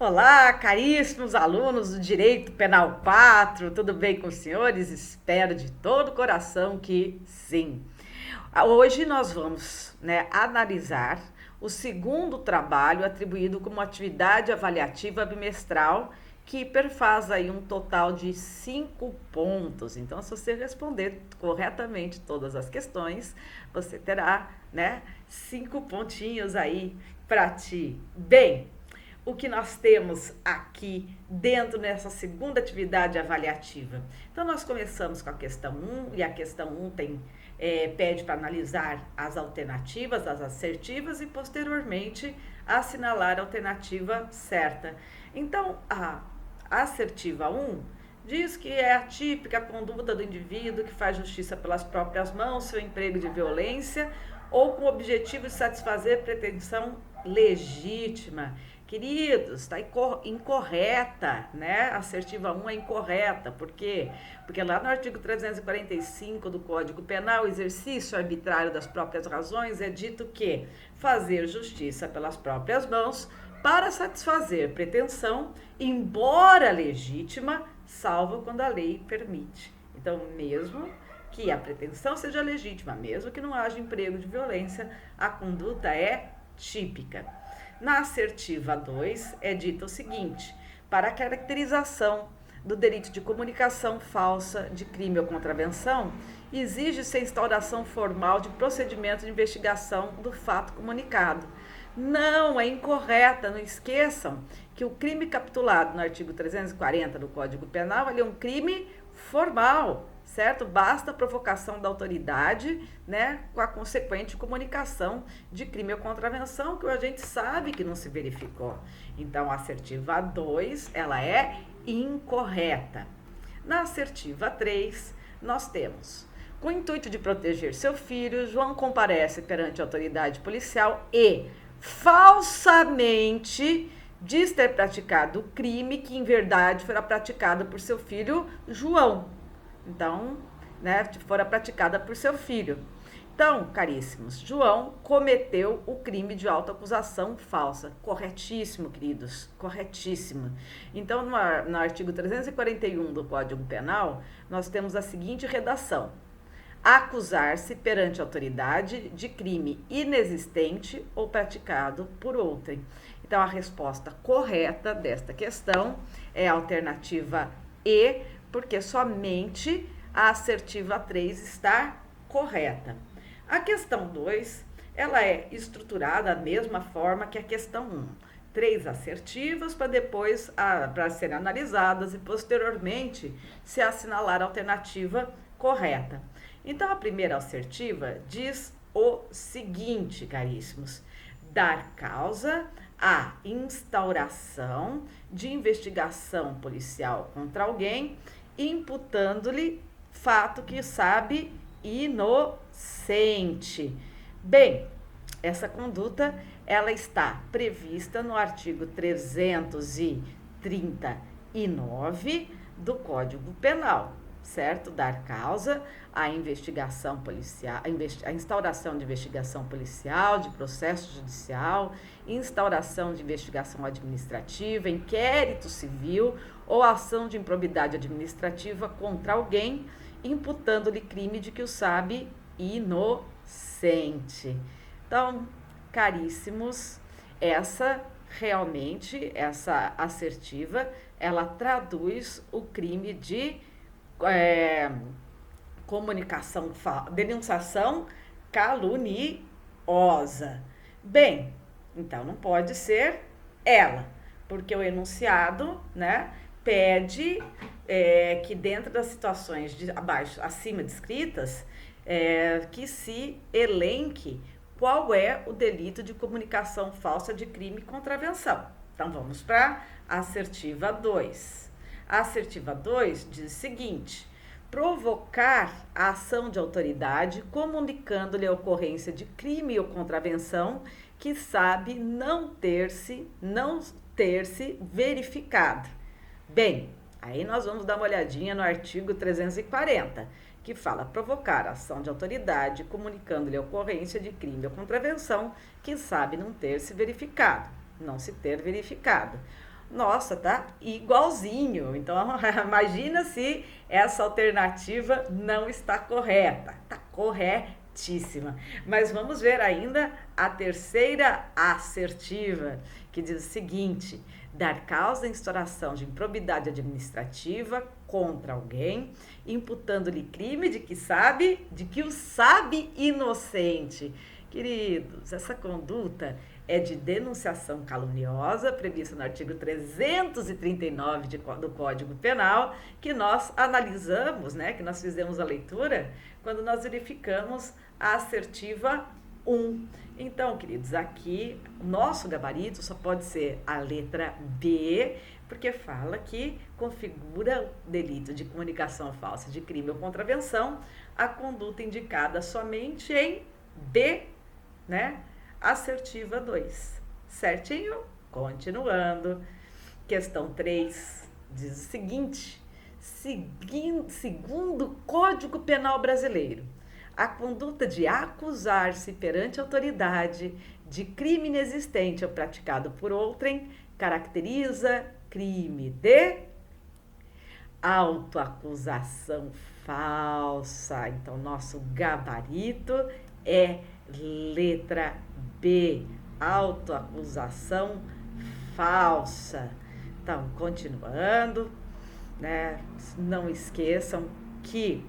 Olá, caríssimos alunos do Direito Penal 4, tudo bem com os senhores? Espero de todo o coração que sim. Hoje nós vamos analisar o segundo trabalho atribuído como atividade avaliativa bimestral, que perfaz aí um total de 5 pontos. Então, se você responder corretamente todas as questões, você terá 5 pontinhos aí para ti. Bem, o que nós temos aqui dentro dessa segunda atividade avaliativa. Então, nós começamos com a questão 1, e a questão 1 pede para analisar as alternativas, as assertivas, e posteriormente assinalar a alternativa certa. Então, a assertiva 1 diz que é a típica conduta do indivíduo que faz justiça pelas próprias mãos, seu emprego de violência, ou com o objetivo de satisfazer pretensão legítima. Queridos, está incorreta, né? A assertiva 1 é incorreta. Por quê? Porque lá no artigo 345 do Código Penal, o exercício arbitrário das próprias razões, é dito que fazer justiça pelas próprias mãos para satisfazer pretensão, embora legítima, salvo quando a lei permite. Então, mesmo que a pretensão seja legítima, mesmo que não haja emprego de violência, a conduta é típica. Na assertiva 2 é dito o seguinte: para a caracterização do delito de comunicação falsa de crime ou contravenção, exige-se a instauração formal de procedimento de investigação do fato comunicado. Não, é incorreta, não esqueçam que o crime capitulado no artigo 340 do Código Penal ele é um crime formal, certo? Basta a provocação da autoridade, com a consequente comunicação de crime ou contravenção, que a gente sabe que não se verificou. Então, a assertiva 2, ela é incorreta. Na assertiva 3, nós temos: com o intuito de proteger seu filho, João comparece perante a autoridade policial e falsamente diz ter praticado o crime que em verdade fora praticado por seu filho João. Então, fora praticada por seu filho. Então, caríssimos, João cometeu o crime de autoacusação falsa. Corretíssimo, queridos, corretíssimo. Então, no artigo 341 do Código Penal, nós temos a seguinte redação: acusar-se perante a autoridade de crime inexistente ou praticado por outrem. Então, a resposta correta desta questão é a alternativa E, porque somente a assertiva 3 está correta. A questão 2, ela é estruturada da mesma forma que a questão 1. 3 assertivas para depois para serem analisadas e posteriormente se assinalar a alternativa correta. Então, a primeira assertiva diz o seguinte, caríssimos: dar causa à instauração de investigação policial contra alguém, imputando-lhe fato que sabe inocente. Bem, essa conduta ela está prevista no artigo 339 do Código Penal, certo? Dar causa à investigação policial, a instauração de investigação policial, de processo judicial, instauração de investigação administrativa, inquérito civil ou ação de improbidade administrativa contra alguém, imputando-lhe crime de que o sabe inocente. Então, caríssimos, essa assertiva, ela traduz o crime de denunciação caluniosa. Bem, então não pode ser ela, porque o enunciado, pede que dentro das situações acima descritas, que se elenque qual é o delito de comunicação falsa de crime e contravenção. Então vamos para a assertiva 2. A assertiva 2 diz o seguinte: provocar a ação de autoridade comunicando-lhe a ocorrência de crime ou contravenção que sabe não ter se verificado. Bem, aí nós vamos dar uma olhadinha no artigo 340, que fala provocar a ação de autoridade comunicando-lhe a ocorrência de crime ou contravenção que sabe não ter se verificado, não se ter verificado. Nossa, tá igualzinho. Então, imagina se essa alternativa não está correta. Tá corretíssima. Mas vamos ver ainda a terceira assertiva, que diz o seguinte: dar causa em instauração de improbidade administrativa contra alguém, imputando-lhe crime de que o sabe inocente. Queridos, essa conduta é de denunciação caluniosa, prevista no artigo 339 do Código Penal, que nós analisamos, né, que nós fizemos a leitura, quando nós verificamos a assertiva 1. Então, queridos, aqui o nosso gabarito só pode ser a letra B, porque fala que configura o delito de comunicação falsa de crime ou contravenção a conduta indicada somente em B, né? Assertiva 2. Certinho? Continuando. Questão 3 diz o seguinte: segundo o Código Penal Brasileiro, a conduta de acusar-se perante a autoridade de crime inexistente ou praticado por outrem caracteriza crime de autoacusação falsa. Então, nosso gabarito é letra B, autoacusação falsa. Então, continuando, né? Não esqueçam que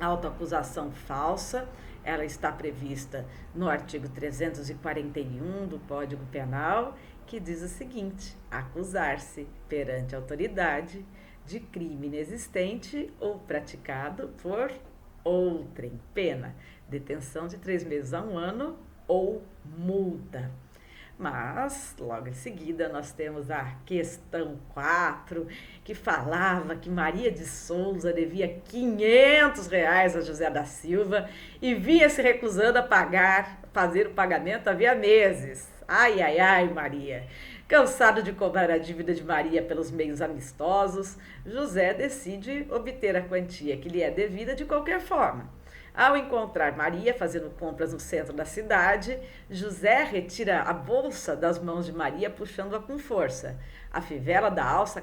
a autoacusação falsa, ela está prevista no artigo 341 do Código Penal, que diz o seguinte: acusar-se perante a autoridade de crime inexistente ou praticado por outrem, pena detenção de 3 meses a 1 ano ou multa. Mas, logo em seguida, nós temos a questão 4, que falava que Maria de Souza devia R$ 500 a José da Silva e vinha se recusando a fazer o pagamento havia meses. Ai, ai, ai, Maria. Cansado de cobrar a dívida de Maria pelos meios amistosos, José decide obter a quantia que lhe é devida de qualquer forma. Ao encontrar Maria fazendo compras no centro da cidade, José retira a bolsa das mãos de Maria, puxando-a com força. A fivela da alça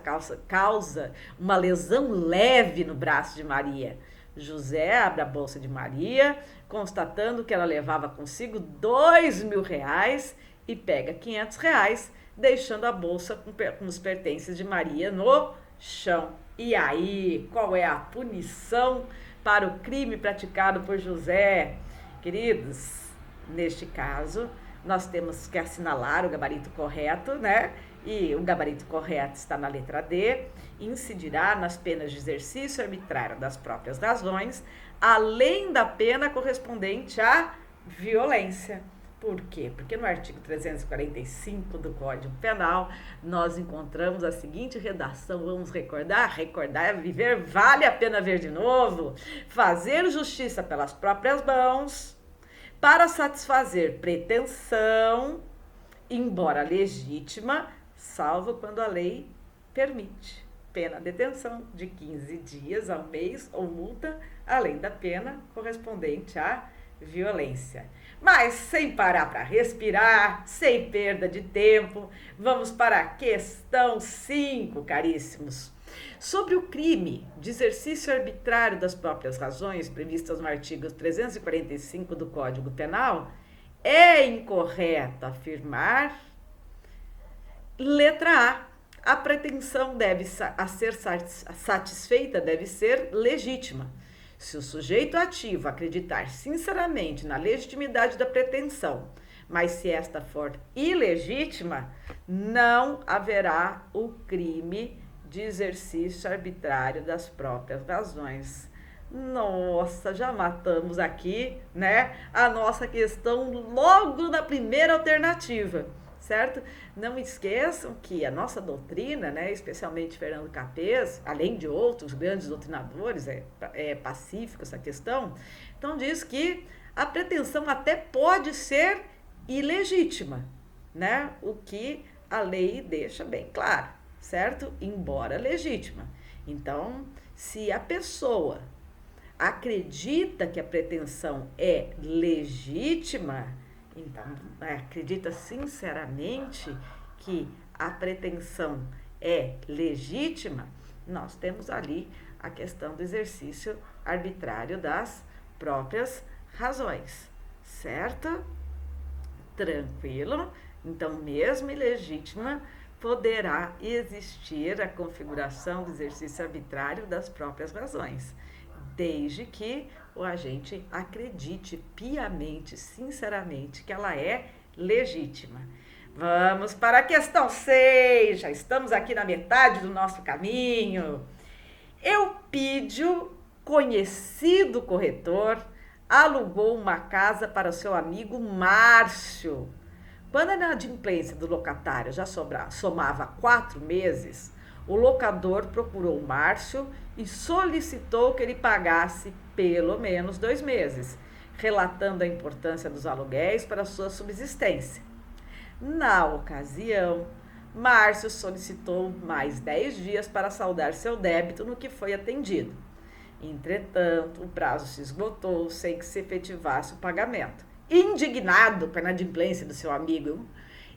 causa uma lesão leve no braço de Maria. José abre a bolsa de Maria, constatando que ela levava consigo R$ 2.000 e pega R$ 500, deixando a bolsa com os pertences de Maria no chão. E aí, qual é a punição para o crime praticado por José? Queridos, neste caso, nós temos que assinalar o gabarito correto, né? E o gabarito correto está na letra D, incidirá nas penas de exercício arbitrário das próprias razões, além da pena correspondente à violência. Por quê? Porque no artigo 345 do Código Penal, nós encontramos a seguinte redação, vamos recordar? Recordar é viver, vale a pena ver de novo. Fazer justiça pelas próprias mãos, para satisfazer pretensão, embora legítima, salvo quando a lei permite. Pena detenção de 15 dias a 1 mês ou multa, além da pena correspondente à violência. Mas sem parar para respirar, sem perda de tempo, vamos para a questão 5, caríssimos. Sobre o crime de exercício arbitrário das próprias razões previstas no artigo 345 do Código Penal, é incorreto afirmar, letra A pretensão a ser satisfeita deve ser legítima. Se o sujeito ativo acreditar sinceramente na legitimidade da pretensão, mas se esta for ilegítima, não haverá o crime de exercício arbitrário das próprias razões. Nossa, já matamos aqui, né, a nossa questão logo na primeira alternativa, certo? Não esqueçam que a nossa doutrina, né, especialmente Fernando Capês, além de outros grandes doutrinadores, é pacífica essa questão, então diz que a pretensão até pode ser ilegítima, né? O que a lei deixa bem claro, certo? Embora legítima. Então, se a pessoa acredita que a pretensão é legítima, então acredita sinceramente que a pretensão é legítima, nós temos ali a questão do exercício arbitrário das próprias razões, certo? Tranquilo? Então, mesmo ilegítima, poderá existir a configuração do exercício arbitrário das próprias razões, desde que o agente acredite piamente, sinceramente, que ela é legítima. Vamos para a questão 6, já estamos aqui na metade do nosso caminho. Eupídio, conhecido corretor, alugou uma casa para seu amigo Márcio. Quando a inadimplência do locatário já somava 4 meses, o locador procurou Márcio e solicitou que ele pagasse pelo menos 2 meses, relatando a importância dos aluguéis para sua subsistência. Na ocasião, Márcio solicitou mais 10 dias para saldar seu débito, no que foi atendido. Entretanto, o prazo se esgotou sem que se efetivasse o pagamento. Indignado com a inadimplência do seu amigo,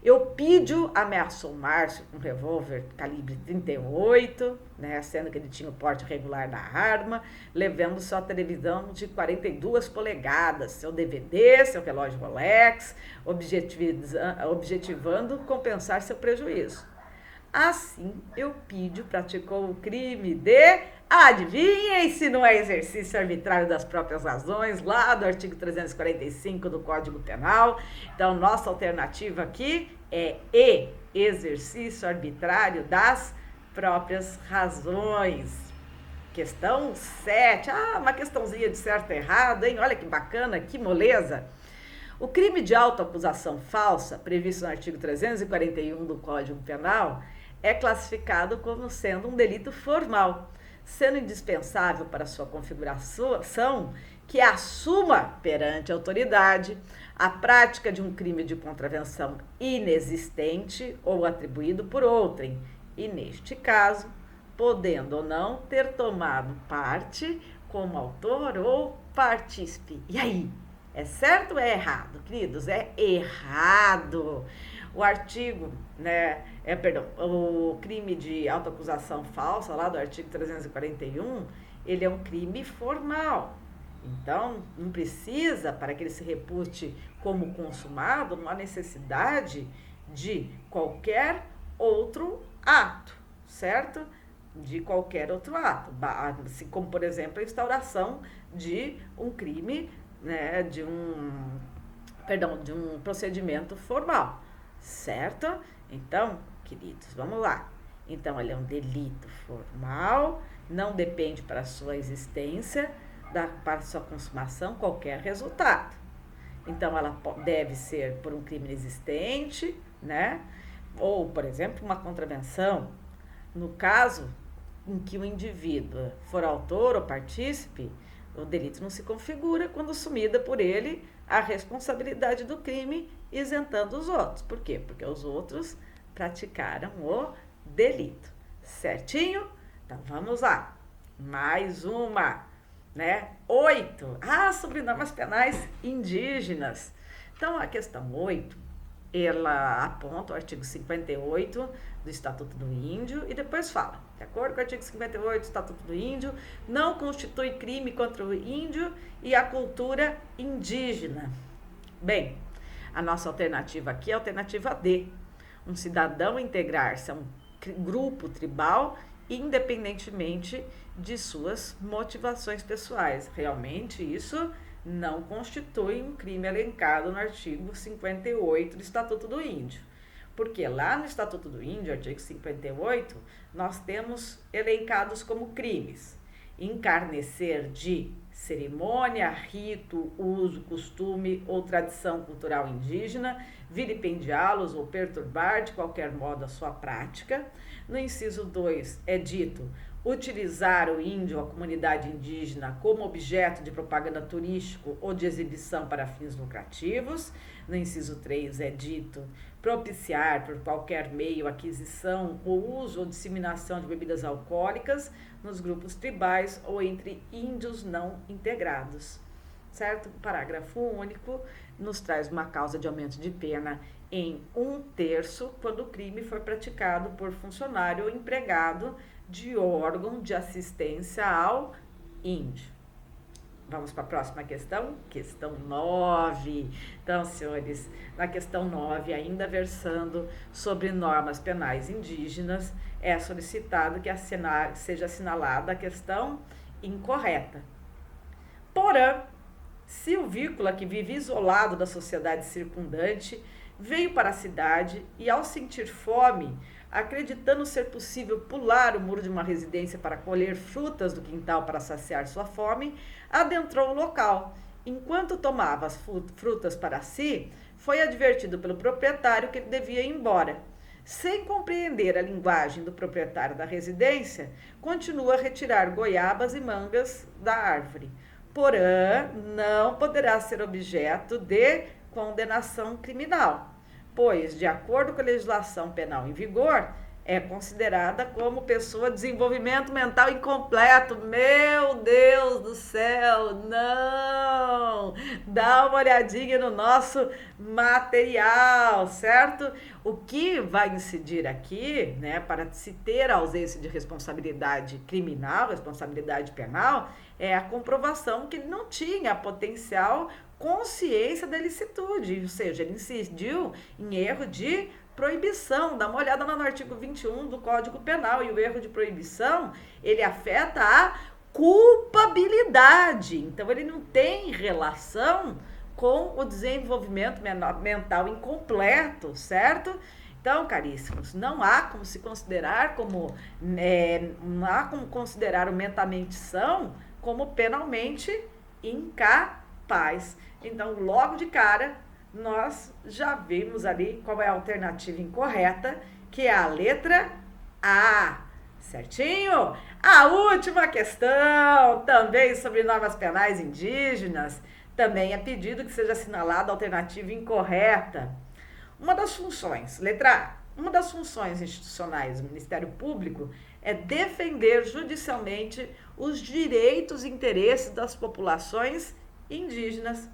Eupídio ameaçou Márcio com um revólver calibre 38, sendo que ele tinha o porte regular da arma, levando sua televisão de 42 polegadas, seu DVD, seu relógio Rolex, objetivando compensar seu prejuízo. Assim, Eupídio praticou o crime de, adivinhem se não é exercício arbitrário das próprias razões, lá do artigo 345 do Código Penal. Então, nossa alternativa aqui é E, exercício arbitrário das próprias razões. Questão 7, uma questãozinha de certo e errado, hein? Olha que bacana, que moleza. O crime de autoacusação falsa, previsto no artigo 341 do Código Penal, é classificado como sendo um delito formal, sendo indispensável para sua configuração que assuma perante a autoridade a prática de um crime de contravenção inexistente ou atribuído por outrem, e neste caso, podendo ou não ter tomado parte como autor ou partícipe. E aí? É certo ou é errado, queridos? É errado. O artigo, o crime de autoacusação falsa, lá do artigo 341, ele é um crime formal. Então, não precisa, para que ele se repute como consumado, não há necessidade de qualquer outro ato, certo? De qualquer outro ato, como, por exemplo, a instauração de um crime, de um procedimento formal, certo? Então, queridos, vamos lá. Então, ele é um delito formal, não depende para a sua existência, para a sua consumação, qualquer resultado. Então, ela deve ser por um crime inexistente, ou, por exemplo, uma contravenção. No caso em que o indivíduo for autor ou partícipe, o delito não se configura quando assumida por ele a responsabilidade do crime, isentando os outros. Por quê? Porque os outros praticaram o delito. Certinho? Então, vamos lá. Mais uma, 8. Sobre normas penais indígenas. Então, a questão 8, ela aponta o artigo 58 do Estatuto do Índio e depois fala, de acordo com o artigo 58 do Estatuto do Índio, não constitui crime contra o índio e a cultura indígena. Bem, a nossa alternativa aqui é a alternativa D. Um cidadão integrar-se a um grupo tribal independentemente de suas motivações pessoais. Realmente, isso não constitui um crime elencado no artigo 58 do Estatuto do Índio. Porque lá no Estatuto do Índio, artigo 58, nós temos elencados como crimes: encarnecer de cerimônia, rito, uso, costume ou tradição cultural indígena, vilipendiá-los ou perturbar de qualquer modo a sua prática. No inciso 2 é dito utilizar o índio ou a comunidade indígena como objeto de propaganda turístico ou de exibição para fins lucrativos. No inciso 3 é dito propiciar por qualquer meio aquisição, ou uso ou disseminação de bebidas alcoólicas nos grupos tribais ou entre índios não integrados. Certo? Parágrafo único, nos traz uma causa de aumento de pena em 1/3 quando o crime for praticado por funcionário ou empregado de órgão de assistência ao índio. Vamos para a próxima questão? Questão 9. Então, senhores, na questão 9, ainda versando sobre normas penais indígenas, é solicitado que seja assinalada a questão incorreta. Porém, Silvícola, que vive isolado da sociedade circundante, veio para a cidade e, ao sentir fome, acreditando ser possível pular o muro de uma residência para colher frutas do quintal para saciar sua fome, adentrou o local. Enquanto tomava as frutas para si, foi advertido pelo proprietário que ele devia ir embora. Sem compreender a linguagem do proprietário da residência, continua a retirar goiabas e mangas da árvore. Porém, não poderá ser objeto de condenação criminal, pois, de acordo com a legislação penal em vigor, é considerada como pessoa de desenvolvimento mental incompleto. Meu Deus do céu, não! Dá uma olhadinha no nosso material, certo? O que vai incidir aqui, né, para se ter a ausência de responsabilidade criminal, responsabilidade penal, é a comprovação que ele não tinha potencial consciência da ilicitude, ou seja, ele incidiu em erro de proibição. Dá uma olhada lá no artigo 21 do Código Penal, e o erro de proibição, ele afeta a culpabilidade. Então, ele não tem relação com o desenvolvimento mental incompleto, certo? Então, caríssimos, não há como se considerar não há como considerar o mentalmente são como penalmente incapaz. Então, logo de cara, nós já vimos ali qual é a alternativa incorreta, que é a letra A. Certinho? A última questão, também sobre normas penais indígenas, também é pedido que seja assinalada a alternativa incorreta. Uma das funções, letra A, uma das funções institucionais do Ministério Público é defender judicialmente os direitos e interesses das populações indígenas.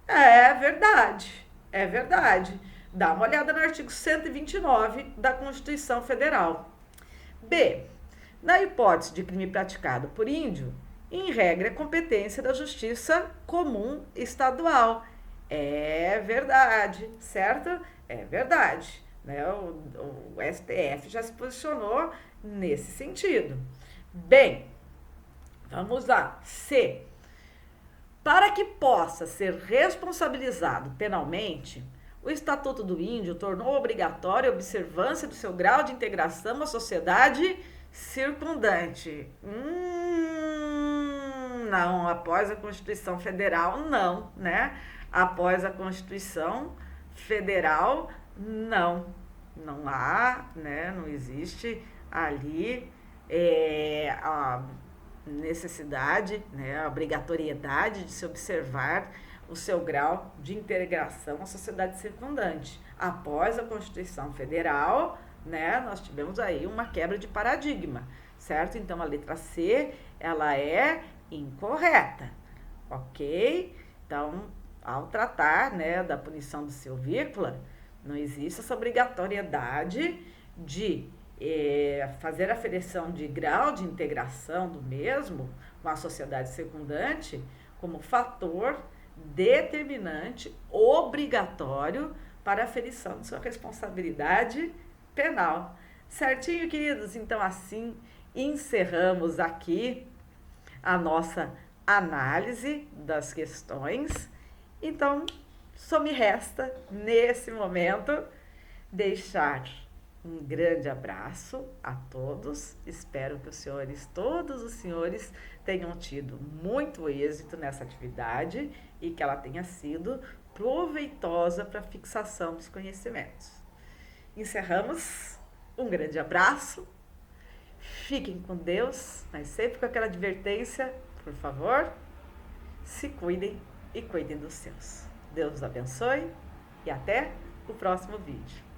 É verdade, é verdade. Dá uma olhada no artigo 129 da Constituição Federal. B. Na hipótese de crime praticado por índio, em regra é competência da Justiça Comum Estadual. É verdade, certo? É verdade. Né? O STF já se posicionou nesse sentido. Bem, vamos lá. C. Para que possa ser responsabilizado penalmente, o Estatuto do Índio tornou obrigatória a observância do seu grau de integração à sociedade circundante. Não, após a Constituição Federal, não, né? Após a Constituição Federal, não. Não há, né? Não existe ali a necessidade, né, a obrigatoriedade de se observar o seu grau de integração à sociedade circundante. Após a Constituição Federal, né, nós tivemos aí uma quebra de paradigma, certo? Então, a letra C, ela é incorreta, ok? Então, ao tratar, né, da punição do Silvícola, não existe essa obrigatoriedade de fazer aferição de grau de integração do mesmo com a sociedade circundante como fator determinante, obrigatório para a aferição de sua responsabilidade penal. Certinho, queridos? Então, assim, encerramos aqui a nossa análise das questões. Então, só me resta, nesse momento, deixar um grande abraço a todos. Espero que os senhores, todos os senhores, tenham tido muito êxito nessa atividade e que ela tenha sido proveitosa para a fixação dos conhecimentos. Encerramos. Um grande abraço. Fiquem com Deus, mas sempre com aquela advertência, por favor, se cuidem e cuidem dos seus. Deus os abençoe e até o próximo vídeo.